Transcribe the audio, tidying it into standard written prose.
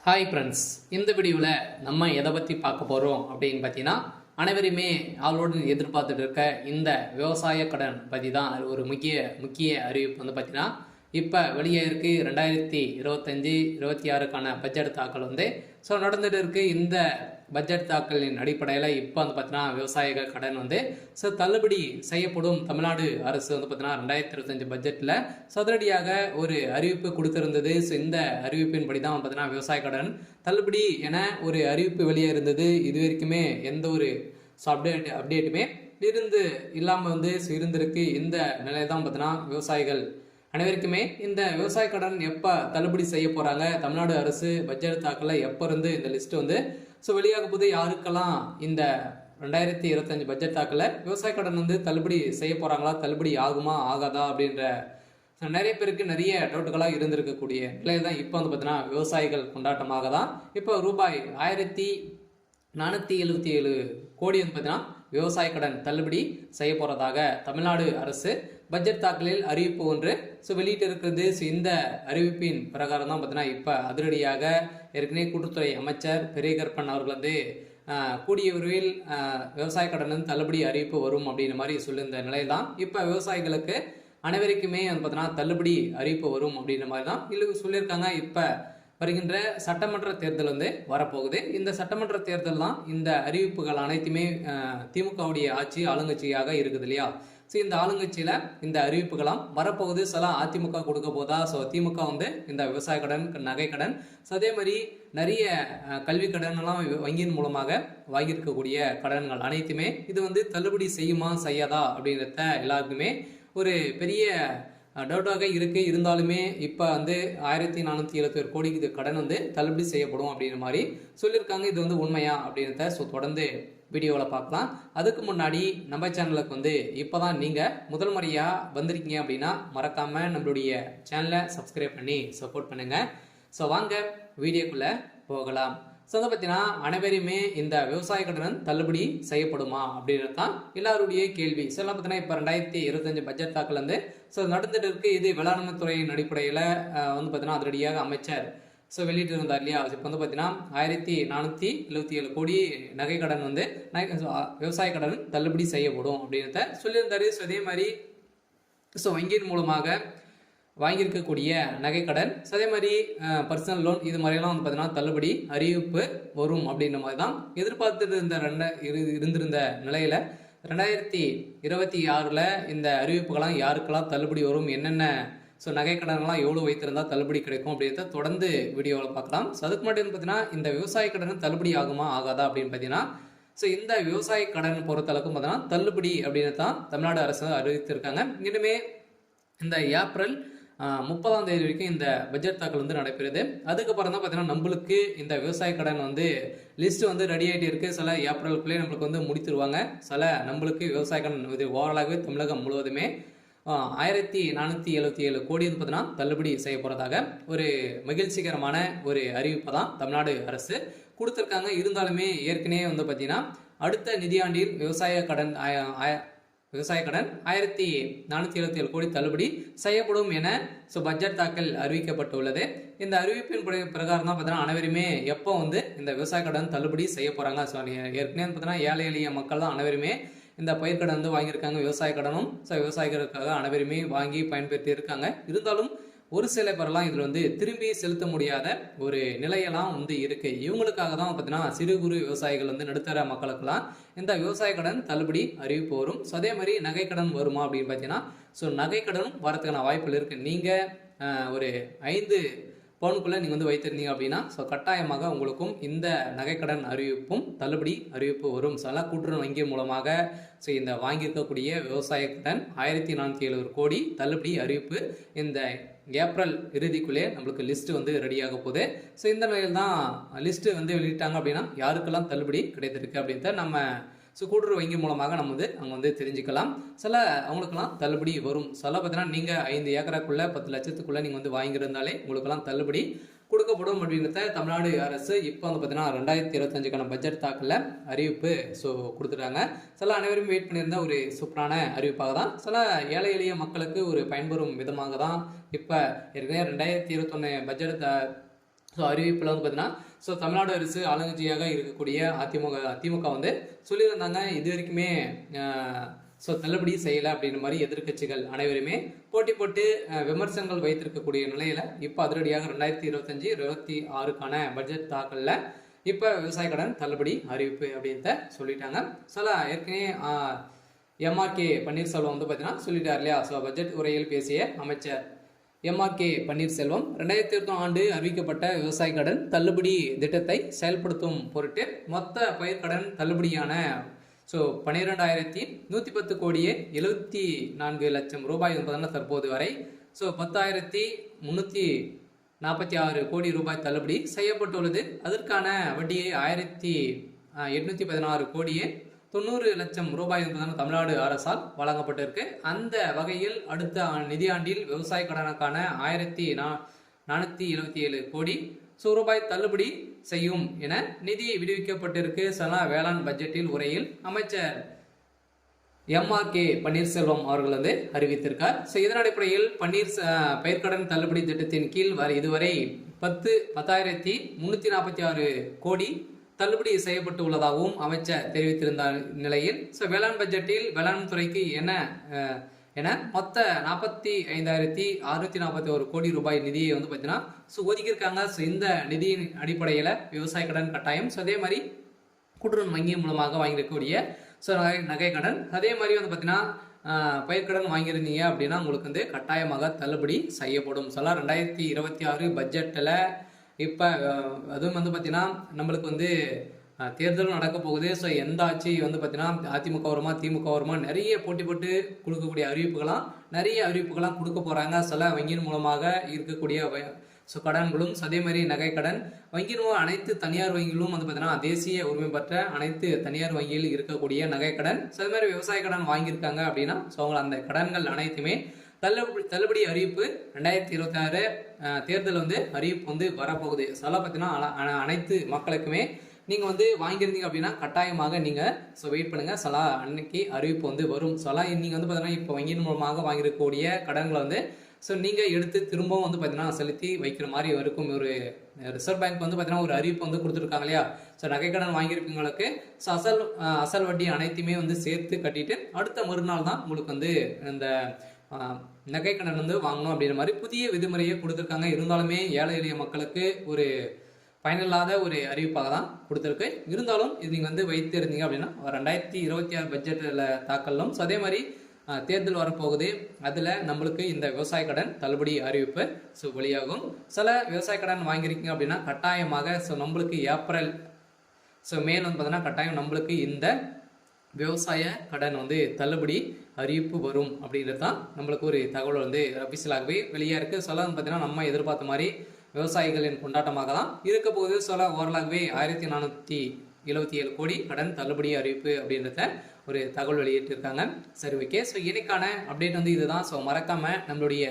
Hi friends, இந்த வீடியோவில் நம்ம எதை பற்றி பார்க்க போகிறோம் அப்படின்னு பார்த்தீங்கன்னா, அனைவருமே ஆளோடு எதிர்பார்த்துட்டு இருக்க இந்த விவசாய கடன் பற்றி தான் ஒரு முக்கிய அறிவிப்பு வந்து பார்த்தீங்கன்னா, இப்போ வெளியே இருக்கு 2025-26க்கான பட்ஜெட் தாக்கல் நடந்துட்டு இருக்கு. இந்த பட்ஜெட் தாக்கலின் அடிப்படையில் இப்போ வந்து பார்த்தீங்கன்னா விவசாயிகள் கடன் தள்ளுபடி செய்யப்படும். தமிழ்நாடு அரசு பார்த்தீங்கன்னா 2025 பட்ஜெட்டில் சதுரடியாக ஒரு அறிவிப்பு கொடுத்திருந்தது. இந்த அறிவிப்பின்படி தான் பார்த்தீங்கன்னா விவசாய கடன் தள்ளுபடி என ஒரு அறிவிப்பு வெளியே இருந்தது. இது வரைக்குமே எந்த ஒரு அப்டேட்டுமே இல்லாமல் இருந்திருக்கு. இந்த நிலையை தான் பார்த்தீங்கன்னா விவசாயிகள் அனைவருக்குமே இந்த விவசாய கடன் எப்போ தள்ளுபடி செய்ய போகிறாங்க, தமிழ்நாடு அரசு பட்ஜெட் தாக்கல எப்போ இருந்து இந்த லிஸ்ட் வெளியாக போது, யாருக்கெல்லாம் இந்த 2025 பட்ஜெட் தாக்கல விவசாய கடன் தள்ளுபடி செய்ய போகிறாங்களா, தள்ளுபடி ஆகுமா ஆகாதா அப்படின்ற நிறைய பேருக்கு நிறைய டவுட்டுகளாக இருந்திருக்கக்கூடிய நிலையில் தான் இப்போ பார்த்தீங்கன்னா விவசாயிகள் கொண்டாட்டமாக தான் இப்போ ரூபாய் 1477 கோடி பார்த்தீங்கன்னா விவசாய கடன் தள்ளுபடி செய்ய போகிறதாக தமிழ்நாடு அரசு பட்ஜெட் தாக்கலில் அறிவிப்பு ஒன்று வெளியிட்டு இருக்கிறது. இந்த அறிவிப்பின் பிரகாரம் தான் பார்த்தீங்கன்னா இப்போ அதிரடியாக ஏற்கனவே கூட்டுத்துறை அமைச்சர் பெரியகற்பன் அவர்கள் கூடிய விரைவில் விவசாய கடன் தள்ளுபடி அறிவிப்பு வரும் அப்படின்ற மாதிரி சொல்லியிருந்த நிலையில் தான் இப்போ விவசாயிகளுக்கு அனைவருக்குமே பார்த்தீங்கன்னா தள்ளுபடி அறிவிப்பு வரும் அப்படின்ற மாதிரி தான் இல்லை சொல்லியிருக்காங்க. இப்போ வருகின்ற சட்டமன்ற தேர்தல் வரப்போகுது. இந்த சட்டமன்ற தேர்தல் தான் இந்த அறிவிப்புகள் அனைத்துமே திமுகவுடைய ஆட்சி ஆளுங்கட்சியாக இருக்குது இல்லையா. இந்த ஆளுங்கட்சியில இந்த அறிவிப்புகளாம் வரப்போகுது. சில அதிமுக கொடுக்க போதா, திமுக இந்த விவசாய கடன், நகை கடன், அதே மாதிரி நிறைய கல்வி கடன் எல்லாம் வங்கியின் மூலமாக வாங்கியிருக்கக்கூடிய கடன்கள் அனைத்துமே இது தள்ளுபடி செய்யுமா செய்யாதா அப்படின்றத எல்லாருக்குமே ஒரு பெரிய டவுட்டாக இருக்கு. இருந்தாலுமே இப்போ 1471 கோடிக்கு கடன் தள்ளுபடி செய்யப்படும் அப்படின்ற மாதிரி சொல்லியிருக்காங்க. இது உண்மையா அப்படின்றத தொடர்ந்து வீடியோவில் பார்க்கலாம். அதுக்கு முன்னாடி நம்ம சேனலுக்கு இப்போ தான் நீங்கள் முதல் முறையாக வந்திருக்கீங்க அப்படின்னா மறக்காமல் நம்மளுடைய சேனலை சப்ஸ்கிரைப் பண்ணி சப்போர்ட் பண்ணுங்கள். வாங்க வீடியோக்குள்ளே போகலாம். பார்த்தீங்கன்னா அனைவருமே இந்த விவசாய கடன் தள்ளுபடி செய்யப்படுமா அப்படின்றது தான் எல்லாருடைய கேள்வி. பார்த்தீங்கன்னா இப்போ 2025 பட்ஜெட் தாக்கல் நடந்துட்டு இருக்கு. இது வேளாண்மை துறையின் அடிப்படையில் பார்த்தீங்கன்னா அதிரடியாக அமைச்சர் வெளியிட்டு இருந்தார் இல்லையா. இப்போ பார்த்தீங்கன்னா 1477 கோடி நகை கடன் விவசாய கடன் தள்ளுபடி செய்யப்படும் அப்படின்றத சொல்லியிருந்தாரு. அதே மாதிரி வங்கியின் மூலமாக வாங்கியிருக்கக்கூடிய நகைக்கடன், அதே மாதிரி பர்சனல் லோன், இது மாதிரியெல்லாம் பார்த்தீங்கன்னா தள்ளுபடி அறிவிப்பு வரும் அப்படின்ற மாதிரி தான் எதிர்பார்த்துட்டு இருந்திருந்த நிலையில் 2026 இந்த அறிவிப்புகள்லாம் யாருக்கெல்லாம் தள்ளுபடி வரும், என்னென்ன நகைக்கடன்லாம் எவ்வளோ வைத்திருந்தால் தள்ளுபடி கிடைக்கும் அப்படின்றத தொடர்ந்து வீடியோவில் பார்க்கலாம். அதுக்கு மட்டும் பார்த்தீங்கன்னா இந்த விவசாய கடன் தள்ளுபடி ஆகுமா ஆகாதா அப்படின்னு பார்த்தீங்கன்னா இந்த விவசாய கடன் பொறுத்தளவுக்கும் பார்த்தீங்கன்னா தள்ளுபடி அப்படின்னு தான் தமிழ்நாடு அரசு அறிவித்திருக்காங்க. இனிமே இந்த ஏப்ரல் 30ஆம் தேதி வரைக்கும் இந்த பட்ஜெட் தாக்கல் நடைபெறுது. அதுக்கப்புறம் தான் பார்த்தீங்கன்னா நம்மளுக்கு இந்த விவசாய கடன் லிஸ்ட் ரெடி ஆகிட்டு இருக்கு. சில ஏப்ரலுக்குள்ளே நம்மளுக்கு முடித்துருவாங்க. சில நம்மளுக்கு விவசாய கடன் இது ஓவராலாகவே தமிழகம் முழுவதுமே 1477 கோடி பார்த்தீங்கன்னா தள்ளுபடி செய்ய போகிறதாக ஒரு மகிழ்ச்சிகரமான ஒரு அறிவிப்பை தான் தமிழ்நாடு அரசு கொடுத்துருக்காங்க. இருந்தாலுமே ஏற்கனவே பார்த்தீங்கன்னா அடுத்த நிதியாண்டில் விவசாய கடன் 1477 கோடி தள்ளுபடி செய்யப்படும் என பட்ஜெட் தாக்கல் அறிவிக்கப்பட்டுள்ளது. இந்த அறிவிப்பின் பிரகாரம் தான் பார்த்தீங்கன்னா அனைவருமே எப்போ இந்த விவசாய கடன் தள்ளுபடி செய்ய போகிறாங்க. ஏற்கனவே பார்த்தீங்கன்னா ஏழை எளிய மக்கள் தான் அனைவருமே இந்த பயிர்க்கடன் வாங்கியிருக்காங்க. விவசாய கடனும் விவசாயிகளுக்காக அனைவருமே வாங்கி பயன்படுத்தி இருக்காங்க. இருந்தாலும் ஒரு சில பேரெல்லாம் இதில் திரும்பி செலுத்த முடியாத ஒரு நிலையெல்லாம் இருக்கு. இவங்களுக்காக தான் பார்த்தீங்கன்னா சிறு குறு விவசாயிகள் நடுத்தர மக்களுக்கெல்லாம் இந்த விவசாய கடன் தள்ளுபடி அறிவிப்பு வரும். அதே மாதிரி நகை கடன் வருமா அப்படின்னு பார்த்தீங்கன்னா நகை கடனும் வரதுக்கான வாய்ப்புகள் இருக்கு. நீங்கள் ஒரு 5 பவுனுக்குள்ளே நீங்கள் வைத்திருந்தீங்க அப்படின்னா கட்டாயமாக உங்களுக்கும் இந்த நகைக்கடன் அறிவிப்பும் தள்ளுபடி அறிவிப்பு வரும். கூட்டுறவு வங்கி மூலமாக இந்த வாங்கியிருக்கக்கூடிய விவசாய கடன் 1477 கோடி தள்ளுபடி அறிவிப்பு இந்த ஏப்ரல் இறுதிக்குள்ளே நம்மளுக்கு லிஸ்ட் ரெடியாக போகுது. இந்த நிலையில் தான் லிஸ்ட் வெளியிட்டாங்க அப்படின்னா யாருக்கெல்லாம் தள்ளுபடி கிடைத்திருக்கு அப்படின்றத நம்ம கூட்டுறவு வங்கி மூலமாக நம்ம அங்கே தெரிஞ்சுக்கலாம். சில அவங்களுக்கெல்லாம் தள்ளுபடி வரும். சில பார்த்தீங்கன்னா நீங்கள் 5 ஏக்கராக்குள்ளே 10 லட்சத்துக்குள்ளே நீங்கள் வாங்கியிருந்தாலே உங்களுக்கெல்லாம் தள்ளுபடி கொடுக்கப்படும் அப்படின்றத தமிழ்நாடு அரசு இப்போ பார்த்தீங்கன்னா 2025க்கான பட்ஜெட் தாக்கல அறிவிப்பு கொடுத்துட்டாங்க. சில அனைவரும் வெயிட் பண்ணியிருந்த ஒரு சூப்பரான அறிவிப்பாக தான், சில ஏழை எளிய மக்களுக்கு ஒரு பயன்பெறும் விதமாக தான் இப்போ ஏற்கனவே 2021 பட்ஜெட் ஸோ அறிவிப்பில் வந்து பார்த்தீங்கன்னா ஸோ தமிழ்நாடு அரசு ஆளுங்கட்சியாக இருக்கக்கூடிய திமுக வந்து சொல்லியிருந்தாங்க இது வரைக்குமே ஸோ தள்ளுபடி செய்யலை அப்படின்ற மாதிரி எதிர்க்கட்சிகள் அனைவருமே போட்டி போட்டு விமர்சனங்கள் வைத்திருக்கக்கூடிய நிலையில் இப்போ அதிரடியாக 2025-26க்கான பட்ஜெட் தாக்கலில் இப்போ விவசாய கடன் தள்ளுபடி அறிவிப்பு அப்படின்றத சொல்லிட்டாங்க. சில ஏற்கனவே எம்ஆர்கே பன்னீர்செல்வம் வந்து பார்த்தீங்கன்னா சொல்லிட்டார் இல்லையா. ஸோ பட்ஜெட் உரையில் பேசிய அமைச்சர் எம்ஆர்கே பன்னீர்செல்வம் 2021 ஆண்டு அறிவிக்கப்பட்ட விவசாய கடன் தள்ளுபடி திட்டத்தை செயல்படுத்தும் பொருட்டு மொத்த பயிர்க்கடன் தள்ளுபடியான ஸோ 12,110 கோடியே 74 லட்சம் ரூபாய் என்பதன தற்போது வரை ஸோ 10,346 கோடி ரூபாய் தள்ளுபடி செய்யப்பட்டுள்ளது. அதற்கான வட்டியை 1,816 கோடியே 90 லட்சம் ரூபாய் என்பதான தமிழ்நாடு அரசால் வழங்கப்பட்டிருக்கு. அந்த வகையில் அடுத்த நிதியாண்டில் விவசாய கடனுக்கான 1,477 கோடி ரூபாய் தள்ளுபடி செய்யும் என நிதி விடுவிக்கப்பட்டிருக்கு. வேளாண் பட்ஜெட்டில் உரையில் அமைச்சர் எம்ஆர்கே பன்னீர்செல்வம் அவர்கள் வந்து அறிவித்திருக்கார். இதன் அடிப்படையில் பயிர்க்கடன் தள்ளுபடி திட்டத்தின் கீழ் இதுவரை 10,346 கோடி தள்ளுபடி செய்யப்பட்டு உள்ளதாகவும் அமைச்சர் தெரிவித்திருந்த நிலையில் வேளாண் பட்ஜெட்டில் வேளாண் துறைக்கு என மொத்த 45,641 கோடி ரூபாய் நிதியை வந்து பார்த்தீங்கன்னா ஒதுக்கியிருக்காங்க. இந்த நிதியின் அடிப்படையில் விவசாய கடன் கட்டாயம் அதே மாதிரி கூட்டுறவு வங்கி மூலமாக வாங்கியிருக்கக்கூடிய நகை கடன் அதே மாதிரி வந்து பார்த்தீங்கன்னா பயிர்க்கடன் வாங்கியிருந்தீங்க அப்படின்னா உங்களுக்கு வந்து கட்டாயமாக தள்ளுபடி செய்யப்படும். 2026 பட்ஜெட்டில் இப்போ அதுவும் வந்து பார்த்தீங்கன்னா நம்மளுக்கு வந்து தேர்தலும் நடக்க போகுது. ஸோ எந்த ஆட்சி வந்து பார்த்தீங்கன்னா அதிமுக வருமா திமுக வருமா நிறைய போட்டி போட்டு கொடுக்கக்கூடிய நிறைய அறிவிப்புகளாம் கொடுக்க போகிறாங்க. வங்கியின் மூலமாக இருக்கக்கூடிய கடன்களும் அதே மாதிரி நகை கடன் வங்கியின் அனைத்து தனியார் வங்கிகளும் வந்து பார்த்தீங்கன்னா தேசிய உரிமை பெற்ற அனைத்து தனியார் வங்கியில் இருக்கக்கூடிய நகை கடன் அதே மாதிரி விவசாய கடன் வாங்கியிருக்காங்க அப்படின்னா அவங்க அந்த கடன்கள் அனைத்துமே தள்ளுபடி அறிவிப்பு 2026 தேர்தல் வந்து அறிவிப்பு வந்து வரப்போகுது. பார்த்தீங்கன்னா அனைத்து மக்களுக்குமே நீங்கள் வந்து வாங்கியிருந்தீங்க அப்படின்னா கட்டாயமாக நீங்கள் வெயிட் பண்ணுங்கள். அன்னைக்கு அறிவிப்பு வந்து வரும். நீங்கள் வந்து பார்த்தீங்கன்னா இப்போ வங்கியின் மூலமாக வாங்கியிருக்கக்கூடிய கடன்களை வந்து நீங்கள் எடுத்து திரும்பவும் வந்து பார்த்தீங்கன்னா செலுத்தி வைக்கிற மாதிரி இருக்கும். ஒரு ரிசர்வ் பேங்க் வந்து பார்த்தீங்கன்னா ஒரு அறிவிப்பு வந்து கொடுத்துருக்காங்க இல்லையா. நகை கடன் வாங்கியிருக்கவங்களுக்கு அசல் வட்டி அனைத்துமே வந்து சேர்த்து கட்டிட்டு அடுத்த மறுநாள் தான் உங்களுக்கு வந்து இந்த நகை கடன் வந்து வாங்கணும் அப்படின்ற மாதிரி புதிய விதிமுறையை கொடுத்துருக்காங்க. இருந்தாலுமே ஏழை எளிய மக்களுக்கு ஒரு பயனில்லாத ஒரு அறிவிப்பாக தான் கொடுத்துருக்கு. இருந்தாலும் இது நீங்கள் வந்து வைத்து இருந்தீங்க அப்படின்னா 2026 பட்ஜெட்டில் தாக்கலும் அதே மாதிரி தேர்தல் வரப்போகுது. அதில் நம்மளுக்கு இந்த விவசாய கடன் தள்ளுபடி அறிவிப்பு வெளியாகும். விவசாய கடன் வாங்கியிருக்கீங்க அப்படின்னா கட்டாயமாக நம்மளுக்கு ஏப்ரல் மேல் வந்து பார்த்தீங்கன்னா கட்டாயம் நம்மளுக்கு இந்த விவசாய கடன் வந்து தள்ளுபடி அறிவிப்பு வரும் அப்படின்றது தான் நம்மளுக்கு ஒரு தகவல் வந்து அபிஷியலாகவே வெளியே இருக்குது. வந்து பார்த்தீங்கன்னா நம்ம எதிர்பார்த்த மாதிரி விவசாயிகளின் கொண்டாட்டமாக தான் இருக்க போகுது. ஓரளவுவே 1,477 கோடி கடன் தள்ளுபடி அறிவிப்பு அப்படின்றத ஒரு தகவல் வெளியிட்டிருக்காங்க. சரி, ஓகே. இன்னைக்கான அப்டேட் வந்து இதுதான். மறக்காம நம்மளுடைய